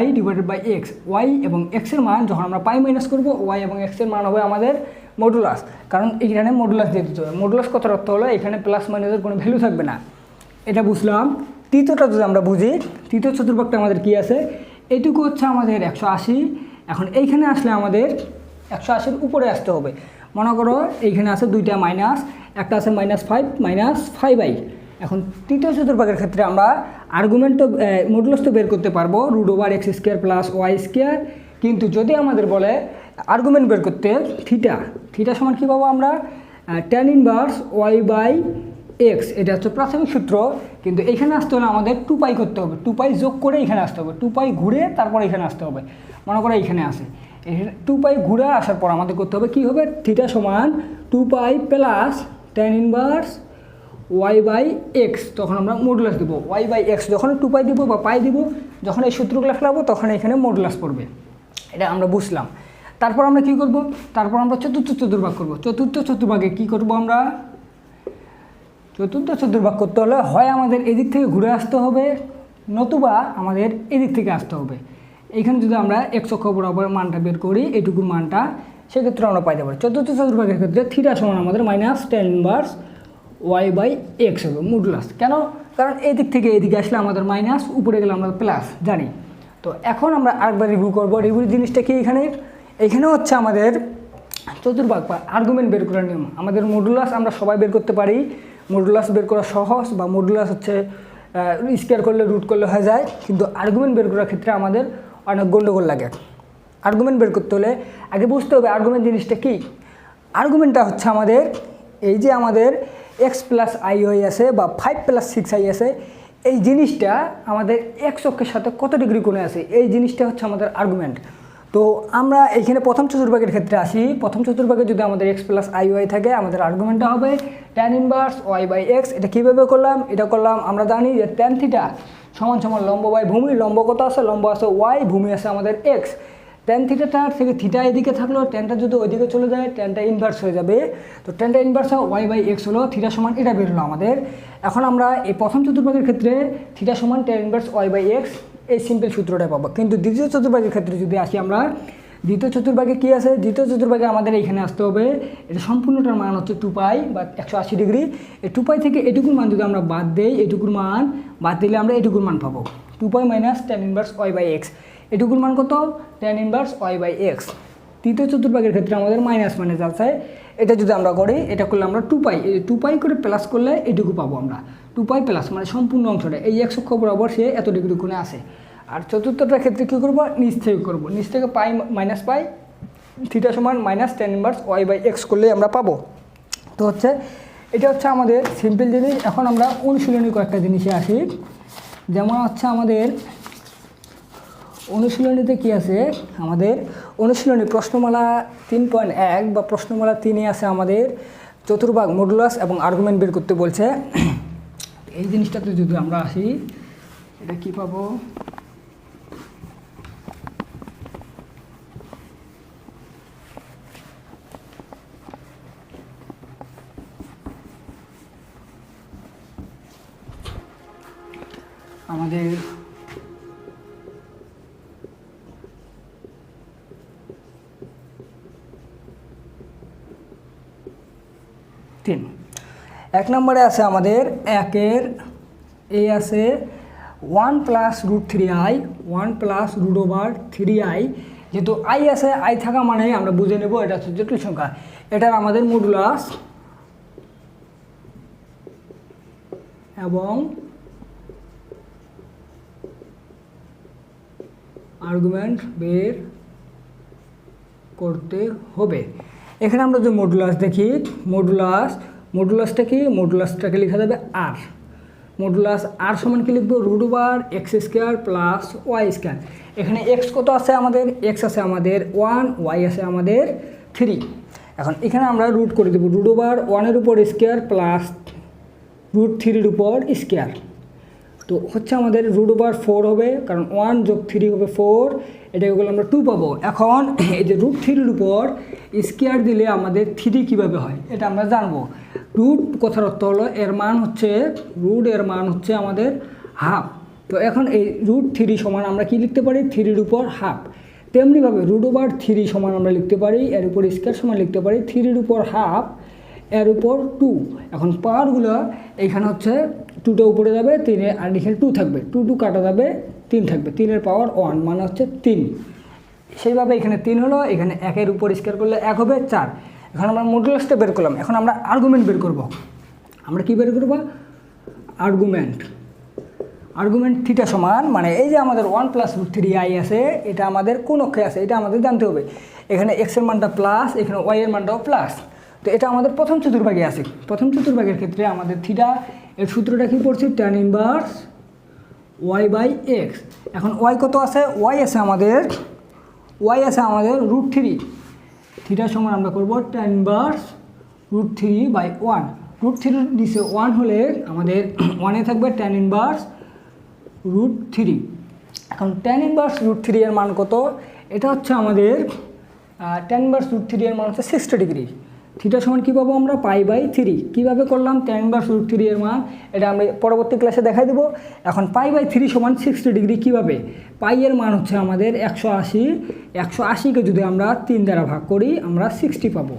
y divided by X. Y এবং এক্সের মান যখন আমরা পাই মাইনাস করবো, ওয়াই এবং এক্সের মান হবে আমাদের মডুলাস, কারণ এখানে মডুলাস দিয়ে দিতে হবে। মডুলাস কত অর্থ হলো, এখানে প্লাস মাইনাসের কোনো ভ্যালু থাকবে না, এটা বুঝলাম। তৃতীয়টা যদি আমরা বুঝি, তৃতীয় চতুর্ভাগটা আমাদের কি আছে, এইটুকু হচ্ছে আমাদের 180। এখন এইখানে আসলে আমাদের 180-র উপরে আসতে হবে। মনে করো এইখানে আছে দুইটা মাইনাস, একটা আছে -5 এখন তৃতীয় চতুর্ভাগের ক্ষেত্রে আমরা আর্গুমেন্ট তো মডুলাস তো বের করতে পারবো, √x² + y²। কিন্তু যদি আমাদের বলে আর্গুমেন্ট বের করতে থিটা সমান কী পাবো আমরা, tan ইনভার্স y/x। এটা হচ্ছে প্রাথমিক সূত্র, কিন্তু এখানে আসতে হলে আমাদের 2π করতে হবে, 2π যোগ করে এখানে আসতে হবে, 2π ঘুরে তারপর এখানে আসতে হবে। মনে করো এইখানে আসে, 2π ঘুরে আসার পর আমাদের করতে হবে কী হবে, থিটা সমান 2π + tan ইনভার্স y/x। তখন আমরা মডুলাস দেবো, y/x যখন 2π দিব বা পাই দিব, যখন এই সূত্রগুলো ফেলাবো তখন এখানে মডুলাস পড়বে। এটা আমরা বুঝলাম। তারপর আমরা কি করব, তারপর আমরা চতুর্থ চতুর্ভাগ করব। চতুর্থ চতুর্ভাগে কি করব আমরা, চতুর্থ চতুর্ভাগ করতে হলে হয় আমাদের এদিক থেকে ঘুরে আসতে হবে, নতুবা আমাদের এদিক থেকে আসতে হবে। এইখানে যদি আমরা x অক্ষ বরাবর মানটা বের করি, এইটুকুর মানটা, সেক্ষেত্রে আমরা পাইতে পারি। চতুর্থ চতুর্ভাগের ক্ষেত্রে থিটা সমান আমাদের -tan ইনভার্স y/x হবে মডুলাস। কেন, কারণ এদিক থেকে এদিকে আসলে আমাদের মাইনাস, উপরে গেলে আমরা প্লাস জানি। তো এখন আমরা আরেকবার রিভিউ করব। রিভিউ জিনিসটা কি, এখানে হচ্ছে আমাদের চতুর্ভাগ বা আর্গুমেন্ট বের করার নিয়ম। আমাদের মডুলাস আমরা সবাই বের করতে পারি, মডুলাস বের করা সহজ, বা মডুলাস হচ্ছে স্কোয়ার করলে রুট করলে হয়ে যায়। কিন্তু আর্গুমেন্ট বের করার ক্ষেত্রে আমাদের অনেক গণ্ডগোল লাগে। আর্গুমেন্ট বের করতে হলে আগে বুঝতে হবে আর্গুমেন্ট জিনিসটা কি। আর্গুমেন্টটা হচ্ছে আমাদের এই যে আমাদের x + i আছে বা 5 + 6i আছে, এই জিনিসটা আমাদের x অক্ষের সাথে কত ডিগ্রি কোণে আছে, এই জিনিসটা হচ্ছে আমাদের আর্গুমেন্ট। তো আমরা এইখানে প্রথম চতুর্ভাগের ক্ষেত্রে আসি। প্রথম চতুর্ভাগে যদি আমাদের x + i থাকে, আমাদের আর্গুমেন্টটা হবে tan ইনভার্স y/x। এটা কীভাবে করলাম, এটা করলাম আমরা জানি যে tan থিটা সমান লম্ব বাই ভূমি। লম্ব কত আছে, লম্ব আছে y, ভূমি আছে আমাদের x। tan থিটাটার থেকে থিটা এদিকে থাকলো, ট্যানটা যদি ওইদিকে চলে যায় ট্যানটা ইনভার্স হয়ে যাবে। তো ট্যানটা ইনভার্স y/x হলো, থিটা সমান এটা বেরোলো আমাদের। এখন আমরা এই প্রথম চতুর্ভাগের ক্ষেত্রে থিটা সমান tan ইনভার্স y/x, এই সিম্পল সূত্রটা পাবো। কিন্তু দ্বিতীয় চতুর্ভাগের ক্ষেত্রে যদি আসি আমরা, দ্বিতীয় চতুর্ভাগে কী আছে, দ্বিতীয় চতুর্ভাগে আমাদের এইখানে আসতে হবে। এটা সম্পূর্ণটার মান হচ্ছে 2π বা 180 ডিগ্রি। এই 2π থেকে এটুকুর মান যদি আমরা বাদ দেই, এটুকুর মান বাদ দিলে আমরা এটুকুর মান পাবো, 2π - tan ইনভার্স y/x। এটুকুর মান কত, tan ইনভার্স y/x। তৃতীয় চতুর্ভাগের ক্ষেত্রে আমাদের মাইনাস আছে, এটা যদি আমরা করি, এটা করলে আমরা 2π, এই 2π করে প্লাস করলে এটুকু পাবো আমরা, 2π প্লাস মানে সম্পূর্ণ অংশটা এই x অক্ষ বরাবর সে এত ডিগ্রি কোণে আসে। আর চতুর্থটার ক্ষেত্রে কী করবো, নিচ থেকে করবো, নিচ থেকে পাই -পাই, থিটা সমান -tan ইনভার্স y/x করলে আমরা পাবো। তো হচ্ছে এটা হচ্ছে আমাদের সিম্পল জিনিস। এখন আমরা অনুশীলনী কয়েকটা জিনিসে আসি। যেমন হচ্ছে আমাদের অনুশীলনীতে কি আছে, আমাদের অনুশীলনী প্রশ্নমালা 3.1 বা প্রশ্নমালা 3-এ আছে আমাদের চতুর্ভাগ মডুলাস এবং আর্গুমেন্ট বের করতে বলছে। এই জিনিসটাতে যদি আমরা আসি, এটা কি পাবো, আমাদের এক নম্বরে আছে আমাদের একের এ আছে 1 + √3i, 1 + √3i। যেহেতু আই আছে, আই থাকা মানে আমরা বুঝে নেব এটা হচ্ছে জটিল সংখ্যা। এটার আমাদের মডুলাস এবং আর্গুমেন্ট বের করতে হবে। এখানে আমরা যে মডুলাস দেখি, মডুলাসটা কি, মডুলাসটাকে লেখা যাবে আর। মডুলাস আর সমান কি লিখবো, √x² + y²। এখানে x কত আছে আমাদের, x আছে আমাদের 1, y আছে আমাদের 3। এখন এখানে আমরা রুট করে দেবো রুট ওভার 1-এর উপর স্কোয়ার প্লাস রুট 3-এর উপর স্কোয়ার। তো হচ্ছে আমাদের রুট ওভার 4 হবে, কারণ 1 যোগ 3 হবে 4, এটা ওগুলো আমরা 2 পাবো। এখন এই যে রুট 3-এর উপর স্কোয়ার দিলে আমাদের 3 কীভাবে হয় এটা আমরা জানবো। রুট কথার অর্থ হলো এর মান হচ্ছে, রুট এর মান হচ্ছে আমাদের হাফ। তো এখন এই রুট 3 সমান আমরা কি লিখতে পারি, 3-এর উপর হাফ। তেমনিভাবে রুট ওভার 3 সমান আমরা লিখতে পারি, এর উপর স্কোয়ার সমান লিখতে পারি 3-এর উপর হাফ, এর উপর 2। এখন পাওয়ারগুলো এইখানে হচ্ছে 2টা উপরে যাবে, 3 আর এখানে 2 থাকবে, 2 কাটা যাবে, 3 থাকবে, 3-এর পাওয়ার 1 মানে হচ্ছে 3। সেইভাবে এখানে 3 হলো, এখানে 1-এর উপর স্কোয়ার করলে 1 হবে 4। এখন আমরা মডুলাসটা বের করলাম, এখন আমরা আর্গুমেন্ট বের করব। আমরা কি বের করব, আর্গুমেন্ট থিটা সমান, মানে এই যে আমাদের 1 + √3i আছে, এটা আমাদের কোন অক্ষে আছে এটা আমাদের জানতে হবে। এখানে x-এর মানটা প্লাস, এখানে y-এর মানটাও প্লাস। তো এটা আমাদের প্রথম চতুর্ভাগে আছে। প্রথম চতুর্ভাগের ক্ষেত্রে আমাদের থিটা এর সূত্রটা কি পড়ছি, tan ইনভার্স y/x। এখন y কত আছে, y আছে আমাদের √3। থিটা সমান আমরা করব tan ইনভার্স √3/1। √3 নিচে 1 হলে আমাদের 1-এ থাকবে tan ইনভার্স √3। এখন tan ইনভার্স √3 এর মান কত, এটা হচ্ছে আমাদের tan ইনভার্স √3 এর মান হচ্ছে 60 ডিগ্রি। থিটা সমান কী পাবো আমরা, π/3। কীভাবে করলাম tan ইনভার্স √3 এর মান, এটা আমরা পরবর্তী ক্লাসে দেখাই দেবো। এখন π/3 সমান 60 ডিগ্রি কীভাবে, পাই এর মান হচ্ছে আমাদের 180, 180কে যদি আমরা 3 দ্বারা ভাগ করি আমরা 60 পাবো।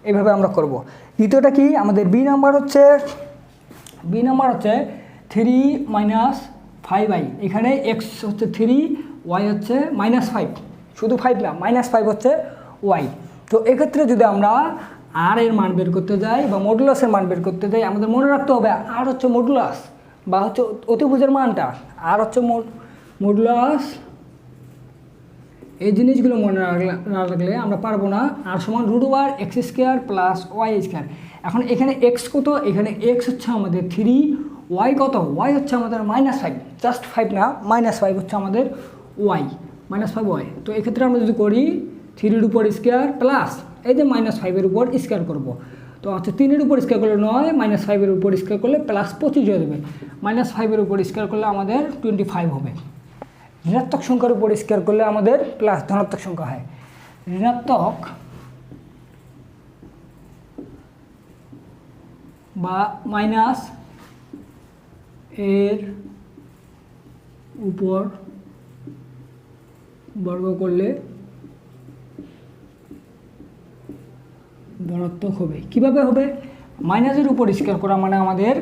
এইভাবে আমরা করব। দ্বিতীয়টা কি, আমাদের বি নাম্বার হচ্ছে 3 - 5i। এখানে x হচ্ছে 3, y হচ্ছে -5, শুধু 5 না, -5 হচ্ছে y। তো এক্ষেত্রে যদি আমরা আর এর মান বের করতে যাই বা মডুলাসের মান বের করতে যাই, আমাদের মনে রাখতে হবে আর হচ্ছে মডুলাস বা হচ্ছে অতিভুজের মানটা, আর হচ্ছে মডুলাস। এই জিনিসগুলো মনে না রাখলে আমরা পারবো না। আর সমান √x² + y²। এখন এখানে x কত, এখানে x হচ্ছে আমাদের 3, y কত, y হচ্ছে আমাদের -5, জাস্ট 5 না, -5 হচ্ছে আমাদের y, -5y। তো এক্ষেত্রে আমরা যদি করি 3-এর উপর স্কোয়ার প্লাস এই যে -5-এর উপর স্কোয়ার করবো, তো হচ্ছে 3-এর উপর স্কোয়ার করলে 9, -5-এর উপর স্কোয়ার করলে +25 হয়ে যাবে। -5-এর উপর স্কোয়ার করলে আমাদের 25 হবে। ঋণাত্মক সংখ্যার উপর স্কোয়ার করলে আমাদের প্লাস ধনাত্মক সংখ্যা হয়। ঋণাত্মক বা মাইনাস এর উপর বর্গ করলে ধনাত্মক হবে। কিভাবে হবে, মাইনাসের উপর স্কোয়ার করা মানে আমাদের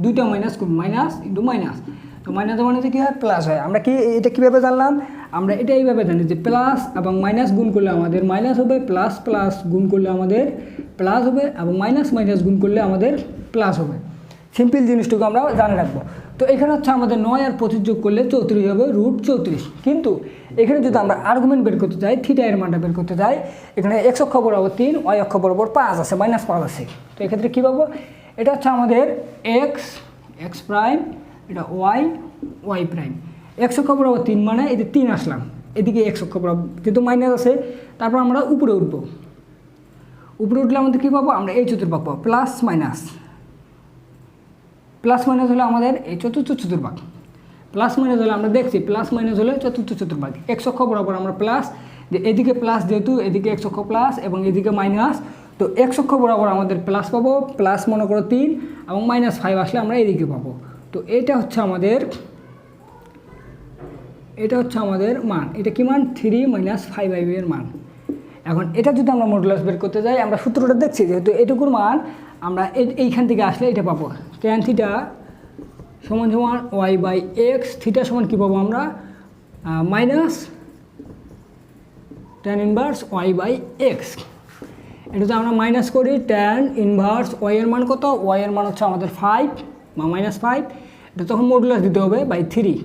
দুইটা মাইনাস মাইনাস ইন্টু মাইনাস, তো মাইনাস মানে কী হয়, প্লাস হয়। আমরা কি এটা কীভাবে জানলাম, আমরা এটা এইভাবে জানি যে প্লাস এবং মাইনাস গুণ করলে আমাদের মাইনাস হবে, প্লাস প্লাস গুণ করলে আমাদের প্লাস হবে, এবং মাইনাস মাইনাস গুণ করলে আমাদের প্লাস হবে। সিম্পল জিনিসটুকু আমরা জানে রাখবো। তো এখানে হচ্ছে আমাদের 9 আর 25 যোগ করলে 34 হবে, √34। কিন্তু এখানে যদি আমরা আর্গুমেন্ট বের করতে চাই, থিটা এর মানটা বের করতে চাই, এখানে x অক্ষ বরাবর 3, y অক্ষ বরাবর 5 আছে, -5 আছে। তো এক্ষেত্রে কী পাবো, এটা হচ্ছে আমাদের x প্রাইম, এটা y প্রাইম। x অক্ষ বরাবর 3 মানে এই যে 3 আসলাম, এদিকে x অক্ষ বরাবর যেহেতু মাইনাস আছে, তারপর আমরা উপরে উঠবো। উপরে উঠলে আমাদের কী পাবো, আমরা এই চতুর্ভাগ পাবো, প্লাস মাইনাস হলে আমাদের এই চতুর্থ চতুর্ভাগ, প্লাস মাইনাস হলে আমরা দেখছি প্লাস মাইনাস হলে চতুর্থ চতুর্ভাগ। x অক্ষ বরাবর আমরা প্লাস, যে এদিকে প্লাস যেহেতু এদিকে x অক্ষ প্লাস এবং এদিকে মাইনাস, তো x অক্ষ বরাবর আমাদের প্লাস পাবো, প্লাস মনে করো 3 এবং -5 আসলে আমরা এদিকে পাবো। তো এটা হচ্ছে আমাদের মান। এটা কি মান, 3 - 5i এর মান। এখন এটা যদি আমরা মডুলাস বের করতে যাই, আমরা সূত্রটা দেখছি যেহেতু এটুকুর মান আমরা এইখান থেকে আসলে এটা পাবো, tan θ সমান y/x। থিটা সমান কী পাবো আমরা, মাইনাস tan ইনভার্স y/x। এটা যদি আমরা মাইনাস করি, tan ইনভার্স y এর মান কত, y এর মান হচ্ছে আমাদের 5 বা -5, এটা তখন মডুলাস দিতে হবে /3।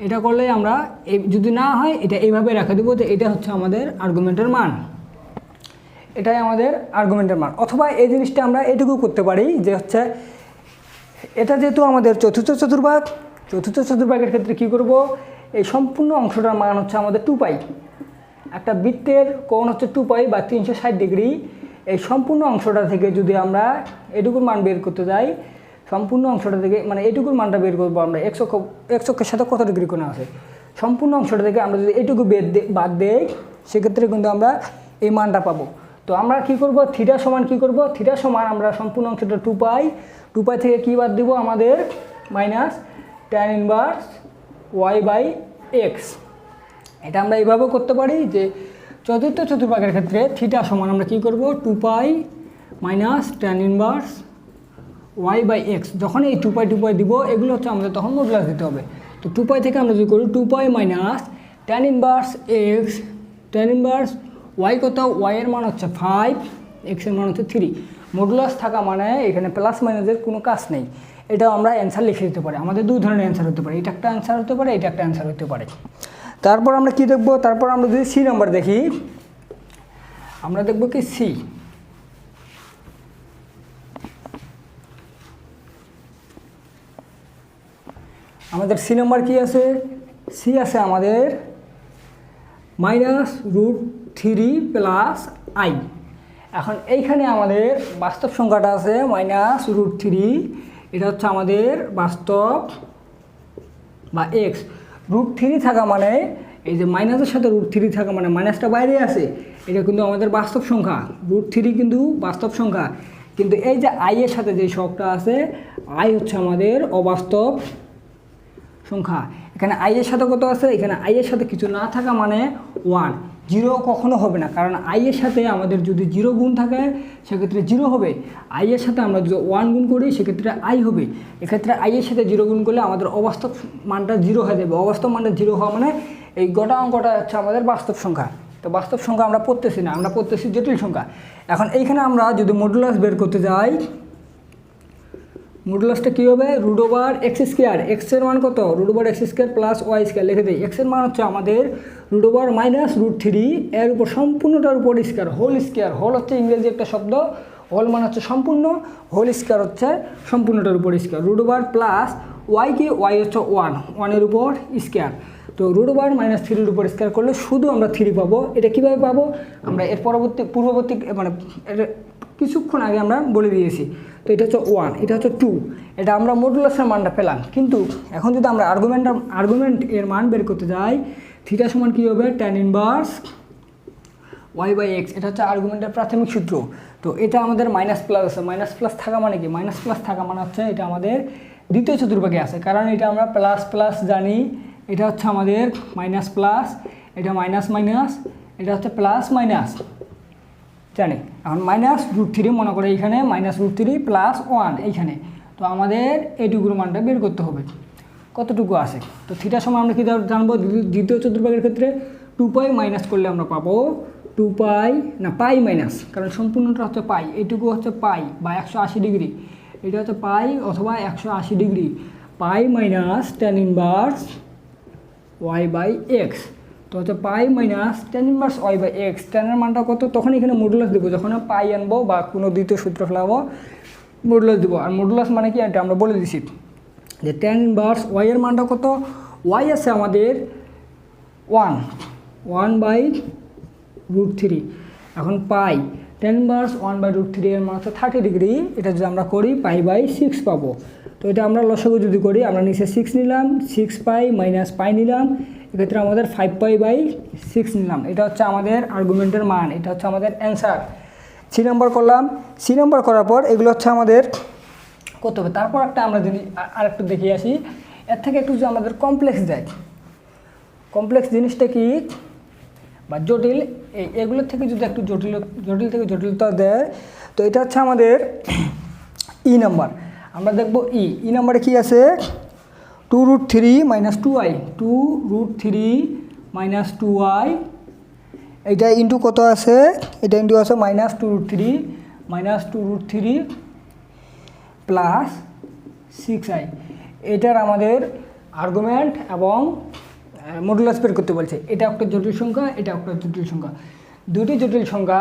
এটা করলে আমরা যদি না হয় এটা এইভাবে রেখে দেবো যে এটা হচ্ছে আমাদের আর্গুমেন্টের মান, এটাই আমাদের আর্গুমেন্টের মান। অথবা এই জিনিসটা আমরা এটুকু করতে পারি যে হচ্ছে এটা যেহেতু আমাদের চতুর্থ চতুর্ভাগের ক্ষেত্রে কী করব, এই সম্পূর্ণ অংশটার মান হচ্ছে আমাদের 2π। একটা বৃত্তের কোণ হচ্ছে 2π বা 360 ডিগ্রি। এই সম্পূর্ণ অংশটা থেকে যদি আমরা এটুকুর মান বের করতে যাই, সম্পূর্ণ অংশটা থেকে মানে এটুকুর মানটা বের করবো আমরা, এক্স অক্ষের সাথে কত ডিগ্রি কোণ আছে, সম্পূর্ণ অংশটা থেকে আমরা যদি এটুকু বাদ দেই সেক্ষেত্রে কিন্তু আমরা এই মানটা পাবো। তো আমরা কি করব, থিটা সমান কি করব, থিটা সমান আমরা সম্পূর্ণ অংশটা 2 পাই থেকে কি বাদ দিব আমাদের মাইনাস tan ইনভার্স y/x। এটা আমরা এইভাবেও করতে পারি যে চতুর্থ চতুর্ভাগের ক্ষেত্রে থিটা সমান আমরা কি করব 2 pi minus tan inverse y/x। যখন এই 2 পাই দিব এগুলো হচ্ছে আমাদের তখন মডুলাস দিতে হবে। তো 2 পাই থেকে আমরা যদি করি 2 pi minus tan inverse x, tan inverse y কত, y এর মান হচ্ছে 5, x এর মান হচ্ছে 3। মডুলাস থাকা মানে এখানে প্লাস মাইনাসের কোনো কাজ নেই, এটাও আমরা অ্যান্সার লিখে দিতে পারি। আমাদের দুই ধরনের অ্যান্সার হতে পারে, এটা একটা অ্যান্সার হতে পারে, এটা একটা অ্যান্সার হতে পারে। তারপর আমরা কি দেখব, তারপর আমরা যদি সি নাম্বার দেখি, আমরা দেখব কি সি। আমাদের সি নাম্বার কি আছে, সি আছে আমাদের -√3 প্লাস আই। এখন এইখানে আমাদের বাস্তব সংখ্যাটা আছে -√3, এটা হচ্ছে আমাদের বাস্তব বা এক্স। √3 থাকা মানে এই যে মাইনাসের সাথে √3 থাকা মানে মাইনাসটা বাইরে আছে, এটা কিন্তু আমাদের বাস্তব সংখ্যা। √3 কিন্তু বাস্তব সংখ্যা, কিন্তু এই যে আই এর সাথে যে শখটা আছে, আই হচ্ছে আমাদের অবাস্তব সংখ্যা। এখানে আই এর সাথে কত আছে, এখানে আই এর সাথে কিছু না থাকা মানে 1, 0 কখনো হবে না, কারণ আই এর সাথে আমাদের যদি 0 গুণ থাকে সেক্ষেত্রে 0 হবে। আই এর সাথে আমরা যদি 1 গুণ করি সেক্ষেত্রে আই হবে। এক্ষেত্রে আই এর সাথে 0 গুণ করলে আমাদের অবাস্তব মানটা 0 হয়ে যাবে। অবাস্তব মানটা 0 হওয়া মানে এই গোটা অঙ্কটা হচ্ছে আমাদের বাস্তব সংখ্যা। তো বাস্তব সংখ্যা আমরা পড়তেছি না, আমরা পড়তেছি জটিল সংখ্যা। এখন এইখানে আমরা যদি মডুলাস বের করতে যাই, মডুলাসটা কী হবে, √x², এক্স এর মান কত, √x² প্লাস y² লিখে দিই। এক্স এর মান হচ্ছে আমাদের √−√3 এর উপর সম্পূর্ণটার উপর স্কোয়ার, হোল হচ্ছে ইংরেজি একটা শব্দ, হোল মানে হচ্ছে সম্পূর্ণ, হোল স্কোয়ার হচ্ছে সম্পূর্ণটার উপর স্কোয়ার, √ প্লাস y কি, y হচ্ছে 1 এর উপর স্কোয়ার। তো √−3 উপর স্কোয়ার করলে শুধু আমরা 3 পাবো। এটা কীভাবে পাবো, আমরা এর পূর্ববর্তী মানে কিছুক্ষণ আগে আমরা বলে দিয়েছি। তো এটা হচ্ছে 1, এটা হচ্ছে 2, এটা আমরা মডুলাসের মানটা পেলাম। কিন্তু এখন যদি আমরা আর্গুমেন্ট এর মান বের করতে যাই, থিটা সমান কী হবে, tan ইনভার্স y/x, এটা হচ্ছে আর্গুমেন্টের প্রাথমিক সূত্র। তো এটা আমাদের মাইনাস প্লাস আছে, মাইনাস প্লাস থাকা মানে কি, মাইনাস প্লাস থাকা মানে হচ্ছে এটা আমাদের দ্বিতীয় চতুর্ভাগে আছে, কারণ এটা আমরা প্লাস প্লাস জানি, এটা হচ্ছে আমাদের মাইনাস প্লাস, এটা মাইনাস মাইনাস, এটা হচ্ছে প্লাস মাইনাস জানি। এখন -√3 মনে করে এইখানে -√3 প্লাস 1 এইখানে, তো আমাদের এইটুকুর মানটা বের করতে হবে কতটুকু আছে। তো থিটা সমান আমরা কী জানবো, দ্বিতীয় চতুর্ভাগের ক্ষেত্রে 2 পাই মাইনাস করলে আমরা পাবো 2 পাই না পাই মাইনাস, কারণ সম্পূর্ণটা হচ্ছে পাই, এইটুকু হচ্ছে পাই বা 180 ডিগ্রি, এটা হচ্ছে পাই অথবা 180 degree, pi minus tan inverse y/x। তো হচ্ছে pi minus tan inverse y/x, tan এর মানটা কত, তখন এখানে মডুলাস দেবো, যখন পাই আনবো বা কোনো দ্বিতীয় সূত্র ফেলাবো মডুলাস দেবো। আর মডুলাস মানে কি, এটা আমরা বলে দিছি যে tan ইনভার্স y এর মানটা কত, y আছে আমাদের 1/√3। এখন পাই tan ইনভার্স 1/√3 এর মান হচ্ছে 30 ডিগ্রি, এটা যদি আমরা করি পাই/6 পাবো। তো এটা আমরা লসাগু যদি করি, আমরা নিচে 6 নিলাম, 6 পাই মাইনাস পাই নিলাম, এক্ষেত্রে আমাদের 5 পাই/6 নিলাম। এটা হচ্ছে আমাদের আর্গুমেন্টের মান, এটা হচ্ছে আমাদের অ্যান্সার। সি নাম্বার করলাম, সি নাম্বার করার পর এগুলো হচ্ছে আমাদের করতে হবে। তারপর একটা আমরা আরেকটু দেখে আসি, এর থেকে একটু যদি আমাদের কমপ্লেক্স যায়, কমপ্লেক্স জিনিসটা কি বা জটিল, এগুলোর থেকে যদি একটু জটিল থেকে জটিলতা দেয়, তো এটা হচ্ছে আমাদের ই নাম্বার। আমরা দেখব ই নাম্বারে কি আছে, 2√3 - 2i, 2√3 - 2i, এটা ইন্টু কত আছে, এটা ইন্টু আছে -2√3 প্লাস 6i। এটার আমাদের আর্গুমেন্ট এবং মডুলাস বের করতে বলছে। এটা একটা জটিল সংখ্যা, এটা একটা জটিল সংখ্যা, দুটি জটিল সংখ্যা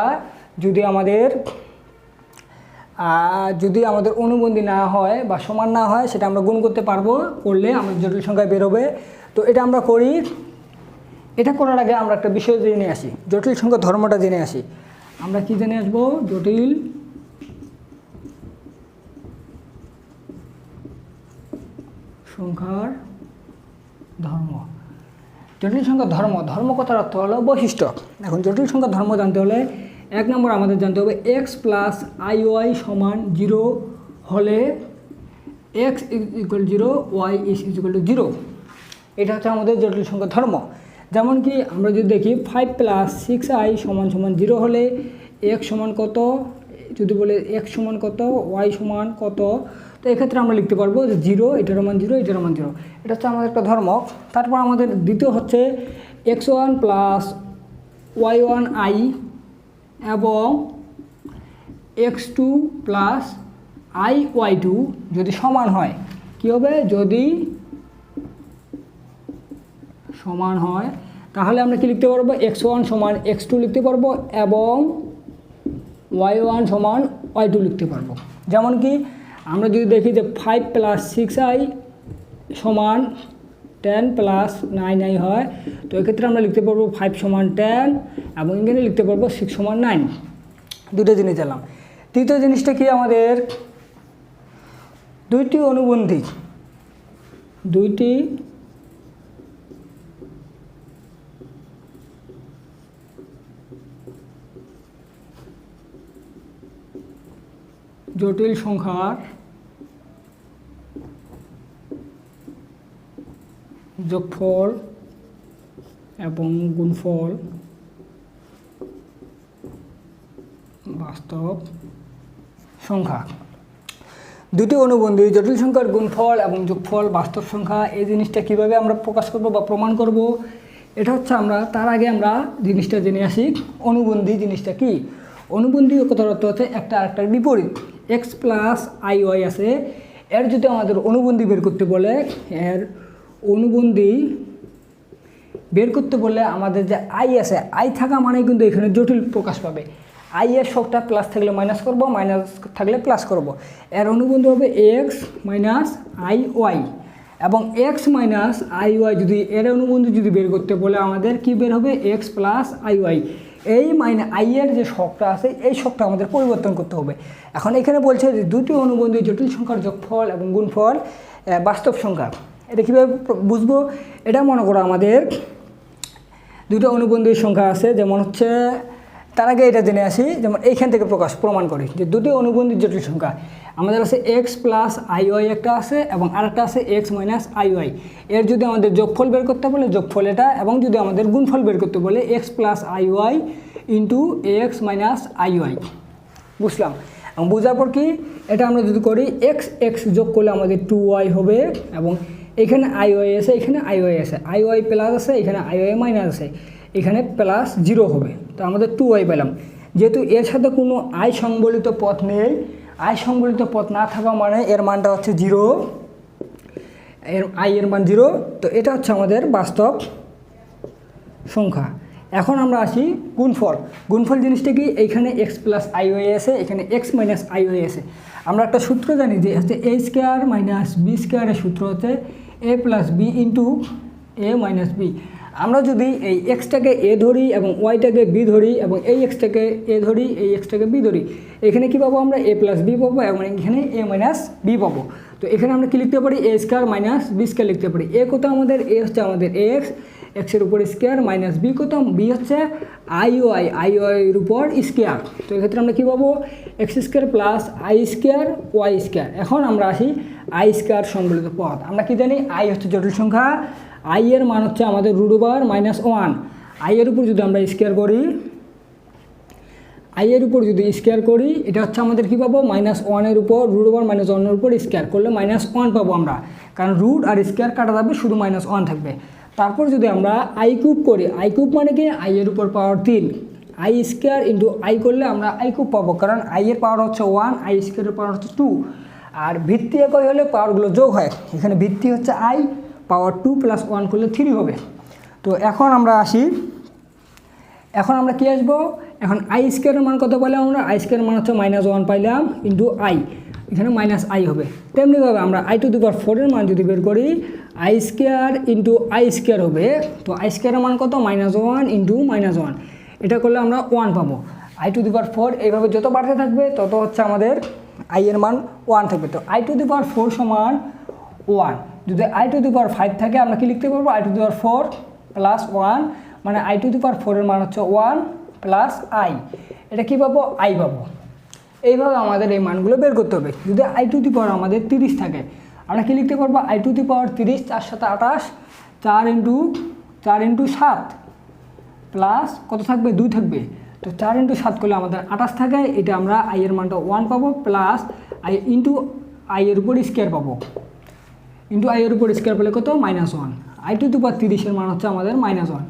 যদি আমাদের অনুবন্ধী না হয় বা সমান না হয়, সেটা আমরা গুণ করতে পারবো, করলে আমাদের জটিল সংখ্যা বেরোবে। তো এটা আমরা করি, এটা করার আগে আমরা একটা বিষয় জেনে আসি, জটিল সংখ্যা ধর্মটা জেনে আসি। আমরা কি জেনে আসবো? জটিল সংখ্যার ধর্ম। জটিল সংখ্যার ধর্ম কথার অর্থ হলো বৈশিষ্ট্য। এখন জটিল সংখ্যার ধর্ম জানতে হলে 1 নম্বর আমাদের জানতে হবে x প্লাস iy সমান 0 হলে x equal 0 y equal to 0। এটা হচ্ছে আমাদের জটিল সংখ্যার ধর্ম। যেমন কি আমরা যদি দেখি 5 প্লাস 6i সমান 0 হলে x সমান কত, যদি বলে x সমান কত, y সমান কত, তো এক্ষেত্রে আমরা লিখতে পারবো যে 0, এটার মান 0, এটার মান 0। এটা হচ্ছে আমাদের একটা ধর্ম। তারপর আমাদের দ্বিতীয় হচ্ছে x1 প্লাস y1i এবং x2 প্লাস iy2 যদি সমান হয়, কি হবে? যদি সমান হয় তাহলে আমরা কি লিখতে পারবো? x1 সমান x2 লিখতে পারবো এবং y1 সমান y2 লিখতে পারবো। যেমন কি আমরা যদি দেখি যে 5 প্লাস 6i সমান 10 প্লাস 9i হয়, তো এক্ষেত্রে আমরা লিখতে পারবো 5 সমান 10 এবং এখানে লিখতে পারবো 6 সমান 9। দুটো জিনিস দিলাম। তৃতীয় জিনিসটা কি? আমাদের দুইটি অনুবন্ধী জটিল সংখ্যার যোগফল এবং গুণফল বাস্তব সংখ্যা। দুটি অনুবন্ধী জটিল সংখ্যার গুণফল এবং যোগফল বাস্তব সংখ্যা, এই জিনিসটা কিভাবে আমরা প্রকাশ করব বা প্রমাণ করব, এটা হচ্ছে আমরা তার আগে আমরা জিনিসটা জেনে আসি। অনুবন্ধী জিনিসটা কি? অনুবন্ধী কথার অর্থ হচ্ছে একটা আরেকটার বিপরীত। x প্লাস iy আছে, এর যদি আমাদের অনুবন্ধী বের করতে বলে, এর অনুবন্ধী বের করতে বললে আমাদের যে i আছে, i থাকা মানে কিন্তু এখানে জটিল প্রকাশ পাবে। i এর সবটা প্লাস থাকলে মাইনাস করব, মাইনাস থাকলে প্লাস করব। এর অনুবন্ধী হবে x মাইনাস iy এবং x মাইনাস iy যদি এর অনুবন্ধী যদি বের করতে বলে আমাদের কি বের হবে? x plus iy। এই i এর যে শখটা আছে, এই শখটা আমাদের পরিবর্তন করতে হবে। এখন এখানে বলছে যে দুটি অনুবন্ধী জটিল সংখ্যার যোগফল এবং গুণফল বাস্তব সংখ্যা। এটা কীভাবে বুঝবো? এটা মনে করো আমাদের দুটো অনুবন্ধীর সংখ্যা আছে, যেমন হচ্ছে তার আগে এটা জেনে আসি, যেমন এইখান থেকে প্রমাণ করি যে দুটি অনুবন্ধী জটিল সংখ্যা আমাদের আছে x প্লাস iy একটা আছে এবং আরেকটা আছে x মাইনাস iy। এর যদি আমাদের যোগফল বের করতে বলে যোগফল এটা, এবং যদি আমাদের গুণফল বের করতে বলে x plus iy into x minus iy। বুঝলাম? এবং বোঝার পর কি এটা আমরা যদি করি x যোগ করলে আমাদের 2y হবে এবং এখানে iy আছে, এখানে iy আছে, iy প্লাস আছে, এখানে iy মাইনাস আছে, এখানে প্লাস 0 হবে। তো আমাদের 2y পেলাম। যেহেতু এর সাথে কোনো i সংবলিত পথ নেই, i সংবলিত পথ না থাকা মানে এর মানটা হচ্ছে 0, i এর মান 0। তো এটা হচ্ছে আমাদের বাস্তব সংখ্যা। এখন আমরা আসি গুণফল। গুণফল জিনিসটা কি? এইখানে x প্লাস iy আছে, এখানে x মাইনাস iy আছে। আমরা একটা সূত্র জানি যে হচ্ছে a স্কোয়ার মাইনাস বি স্কোয়ারের সূত্র হচ্ছে a plus b into a minus b. আমরা যদি এই এক্সটাকে এ ধরি এবং ওয়াইটাকে বি ধরি এবং এই এক্সটাকে এ ধরি, এই এক্সটাকে বি ধরি, এখানে কী পাবো? আমরা এ প্লাস বি পাবো এবং এখানে এ মাইনাস বি পাবো। তো এখানে আমরা কী লিখতে পারি? এ স্কোয়ার মাইনাস বি স্কোয়ার লিখতে পারি। এ কত আমাদের? এ হচ্ছে আমাদের এক্স, এক্সের উপর স্কোয়ার, মাইনাস বি কত? বি হচ্ছে আইওয়াইয়ের উপর স্কোয়ার। তো এক্ষেত্রে আমরা কী পাবো? X square plus i square y square. এখন আমরা আসি আই স্কোয়ার সংবলিত পদ। আমরা কি জানি? আই হচ্ছে জটিল সংখ্যা, আই এর মান হচ্ছে আমাদের √1 -1। আই এর উপর যদি আমরা স্কোয়ার করি, আই এর উপর যদি স্কোয়ার করি, এটা হচ্ছে আমাদের কী পাবো? -1 এর উপর √1 -1 এর উপর স্কোয়ার করলে -1 পাবো আমরা, কারণ রুট আর স্কোয়ার কাটা যাবে, শুধু -1 থাকবে। তারপর যদি আমরা আই কিউব করি, আই কিউব মানে কি? আই এর উপর পাওয়ার 3, আই স্কোয়ার ইন্টু আই করলে আমরা আই কিউব পাবো, কারণ আই এর পাওয়ার হচ্ছে 1, আই স্কোয়ারের পাওয়ার হচ্ছে 2, আর ভিত্তি একই হলে পাওয়ারগুলো যোগ হয়। এখানে ভিত্তি হচ্ছে আই, পাওয়ার 2 + 1 করলে 3 হবে। তো এখন আমরা আসি, এখন আমরা কি আসবো? এখন আই স্কোয়ারের মান কত পাইলাম আমরা? আই স্কোয়ারের মান হচ্ছে -1 পাইলাম ইন্টু আই, এখানে মাইনাস আই হবে। তেমনিভাবে আমরা i⁴ এর মান যদি বের করি, I square into I square হবে। তো আই স্কোয়ারের মান কত? -1 ইন্টু -1, এটা করলে আমরা 1 পাবো। আই টু দি পাওয়ার 4 এইভাবে যত বাড়তে থাকবে তত হচ্ছে আমাদের আই এর মান 1 থাকবে। তো আই টু দি পাওয়ার 4 সমান 1। যদি আই টু দি পাওয়ার 5 থাকে আমরা কি লিখতে পারবো, I to the power 4 plus 1, মানে আই টু দি পাওয়ার 4 এর মান হচ্ছে 1 প্লাস আই। এটা কী পাবো, আই পাবো। এইভাবে আমাদের এই মানগুলো বের করতে হবে। যদি আই টু দি পাওয়ার আমাদের 30 থাকে আমরা কি লিখতে পারবো, I to the power 30, 4 7 28, 4 into 7 plus কত থাকবে, 2 থাকবে। তো 4 ইন্টু 7 করলে আমাদের 28 থাকে। এটা আমরা আই এর মানটা 1 পাবো, প্লাস আই ইন্টু আই এর উপর স্কোয়ার পাবো, ইন্টু আই এর উপর স্কোয়ার পেলে কত, -1। আই টু দি পাওয়ার 30 এর মান হচ্ছে আমাদের -1।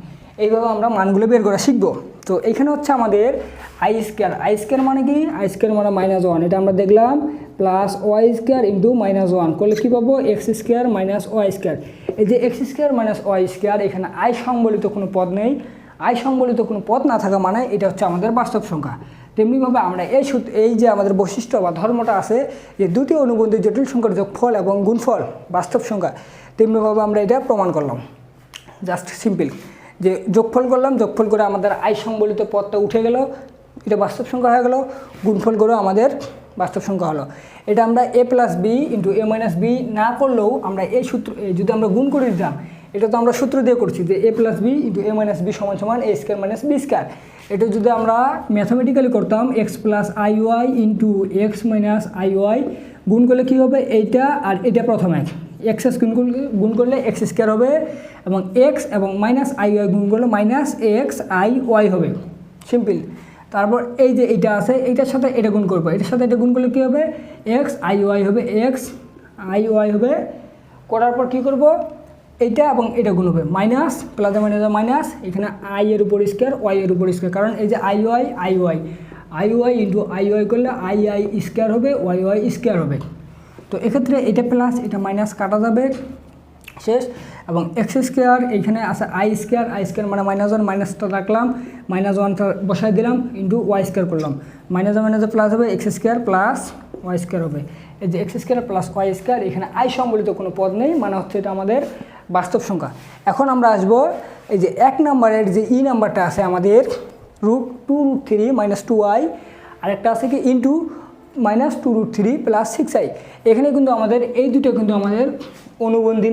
এইভাবে আমরা মানগুলো বের করা শিখবো। তো এখানে হচ্ছে আমাদের আই স্কোয়ার মানে কি, আই স্কোয়ার মানে -1, এটা আমরা দেখলাম, প্লাস ওয়াই স্কোয়ার ইন্টু -1 করলে কী পাবো, x square minus y square. এই যে x square minus y square, এখানে আই সংবলিত কোনো পদ নেই। আই সংবলিত কোনো পদ না থাকা মানে এটা হচ্ছে আমাদের বাস্তব সংখ্যা। তেমনিভাবে আমরা এই যে আমাদের বৈশিষ্ট্য বা ধর্মটা আছে যে দুটি অনুবন্ধী জটিল সংখ্যার যোগফল এবং গুণফল বাস্তব সংখ্যা, তেমনিভাবে আমরা এটা প্রমাণ করলাম। জাস্ট সিম্পল যে যোগফল করলাম, যোগফল করে আমাদের আই সংবলিত পদটা উঠে গেল, এটা বাস্তব সংখ্যা হয়ে গেল। গুণফল করে আমাদের বাস্তব সংখ্যা হলো। এটা আমরা এ plus b into a minus B না করলেও আমরা এই সূত্র যদি আমরা গুণ করে দিতাম, এটা তো আমরা সূত্র দিয়ে করছি যে a plus b into a minus b সমান সমান a square minus b square. এটা যদি আমরা ম্যাথামেটিক্যালি করতাম, x plus I y into x minus i y গুণ করলে কী হবে, এইটা আর এটা প্রথমে এক্স গুণ করলে এক্স স্কোয়ার হবে, এবং এক্স এবং মাইনাস আই ওয়াই গুণ করলে মাইনাস এক্স আই ওয়াই হবে। সিম্পল। তারপর এই যে এইটা আছে, এইটার সাথে এটা গুণ করবো, এটার সাথে এটা গুণ করলে কী হবে, এক্স আই ওয়াই হবে, এক্স আই ওয়াই হবে। করার পর কী করবো, এইটা এবং এটা গুণ হবে, মাইনাস প্লাসে মাইনাসে মাইনাস, এখানে আই এর উপর স্কোয়ার ওয়াই এর উপর স্কোয়ার, কারণ এই যে i y into i y করলে আই স্কোয়ার হবে, ওয়াই স্কোয়ার হবে। তো এক্ষেত্রে এটা প্লাস এটা মাইনাস কাটা যাবে, শেষ। এবং এক্স স্কোয়ার এইখানে আছে আই স্কোয়ার মানে -1, মাইনাসটা রাখলাম, -1টা বসাই দিলাম, ইন্টু ওয়াই স্কোয়ার করলাম, মাইনাসে প্লাস হবে, x square plus y square হবে। এই যে x square plus y square, এখানে আই সংবলিত কোনো পদ নেই, মানে হচ্ছে এটা আমাদের বাস্তব সংখ্যা। এখন আমরা আসবো এই যে 1 নম্বরের যে ই নাম্বারটা আছে আমাদের √2√3 -2i, আরেকটা আছে কি ইন্টু -2√3 প্লাস 6i। এখানে কিন্তু আমাদের এই দুটো কিন্তু আমাদের অনুবন্ধী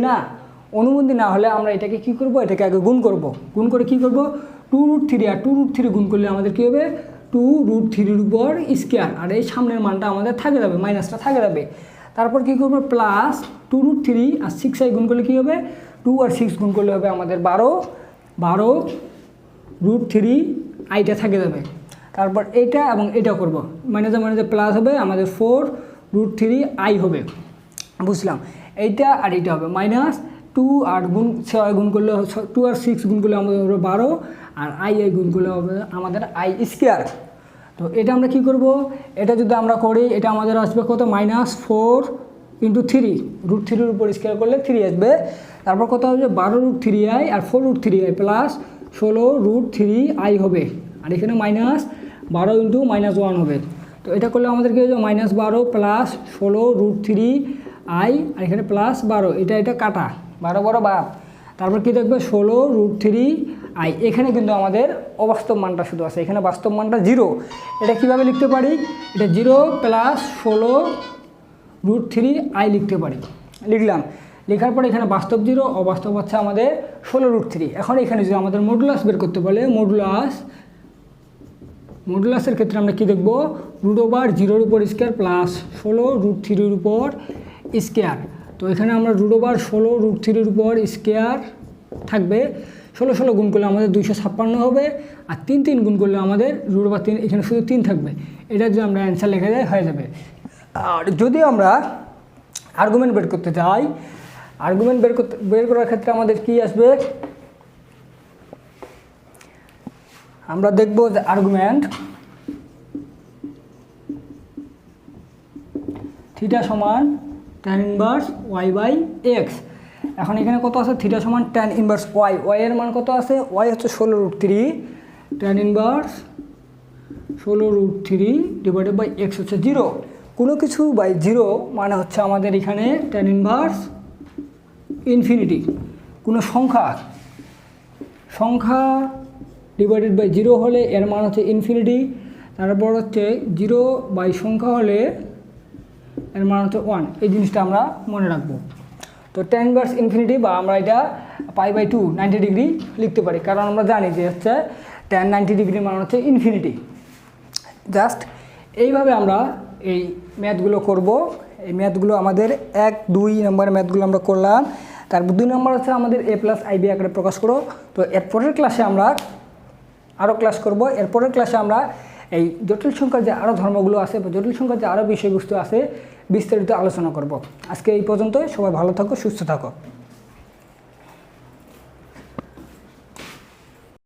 না হলে আমরা এটাকে কি করব, এটাকে আগে গুণ করব। গুণ করে কি করব, 2√3 আর 2√3 গুণ করলে আমাদের কী হবে, 2√3 উপর স্কোয়ার, আর এই সামনের মানটা আমাদের থাকে যাবে, মাইনাসটা থাকে যাবে। তারপর কী করবো, প্লাস 2√3 আর 6i গুণ করলে কী হবে, 2 আর 6 গুণ করলে হবে আমাদের 12√3 আইটা থাকে যাবে। তারপর এটা এবং এটা করব, মাইনাসে প্লাস হবে, আমাদের 4√3i হবে। বুঝলাম, এইটা আর এইটা হবে মাইনাস 2 আর 6 গুণ করলে 2 আর 6 গুণ করলে আমাদের হবে 12, আর আই গুণ করলে হবে আমাদের আই স্কোয়ার। তো এটা আমরা কি করব, এটা যদি আমরা করি এটা আমাদের আসবে কত, -4 × 3, √3 উপর স্কোয়ার করলে 3 আসবে। তারপর কত হবে, 12√3i আর 4√3i প্লাস 16√3i হবে, আর এখানে -12 × -1 হবে। তো এটা করলে আমাদের কী হয়ে যাবে, -12 প্লাস 16√3i, আর এখানে প্লাস 12, এটা কাটা, 12 বাদ। তারপর কি দেখবে, 16√3i। এখানে কিন্তু আমাদের অবাস্তব মানটা শুধু আছে, এখানে বাস্তব মানটা 0। এটা কিভাবে লিখতে পারি, এটা 0 প্লাস 16√3i লিখতে পারি। লিখলাম, লেখার পরে এখানে বাস্তব 0, অবাস্তব হচ্ছে আমাদের 16√3। এখন এখানে যদি আমাদের মডুলাস বের করতে বলে, মডুলাসের ক্ষেত্রে আমরা কি দেখব, √0 উপর স্কোয়ার প্লাস 16√3 উপর স্কোয়ার। তো এখানে আমরা √16√3 উপর স্কোয়ার থাকবে, 16 গুণ করলে আমাদের 256 হবে, আর 3 গুণ করলে আমাদের √3, এখানে শুধু 3 থাকবে। এটা যদি আমরা অ্যান্সার লেখা যায় হয়ে যাবে। আর যদি আমরা আর্গুমেন্ট বের করতে চাই, আর্গুমেন্ট বের করার ক্ষেত্রে আমাদের কি আসবে, আমরা দেখব যে আর্গুমেন্ট থিটা সমান tan ইনভার্স y/x। এখন এখানে কত আছে, থিটা সমান tan ইনভার্স y এর মান কত আছে, y হচ্ছে 16√3, tan inverse 16√3 divided by x হচ্ছে 0। কোনো কিছু বাই 0 মানে হচ্ছে আমাদের এখানে tan ইনভার্স ইনফিনিটি। কোনো সংখ্যা ডিভাইডেড বাই 0 হলে এর মান হচ্ছে ইনফিনিটি। তারপর হচ্ছে 0 সংখ্যা হলে এর মান হচ্ছে 1, এই জিনিসটা আমরা মনে রাখবো। তো tan ইনভার্স ইনফিনিটি বা আমরা এটা π/2 90 ডিগ্রি লিখতে পারি, কারণ আমরা জানি যে হচ্ছে tan 90 ডিগ্রির মান হচ্ছে ইনফিনিটি। জাস্ট এইভাবে আমরা এই ম্যাথগুলো করব। এই ম্যাথগুলো আমাদের 1, 2 নম্বরের ম্যাথগুলো আমরা করলাম। তারপর 2 নম্বর হচ্ছে আমাদের a+ib আকারে প্রকাশ করো। তো এরপরের ক্লাসে আমরা আরও ক্লাস করব। এরপরের ক্লাসে আমরা এই জটিল সংখ্যার যে আরও ধর্মগুলো আছে বা জটিল সংখ্যার যে আরও বিষয়বস্তু আছে বিস্তারিত আলোচনা করব। আজকে এই পর্যন্তই। সবাই ভালো থাকো, সুস্থ থাকো।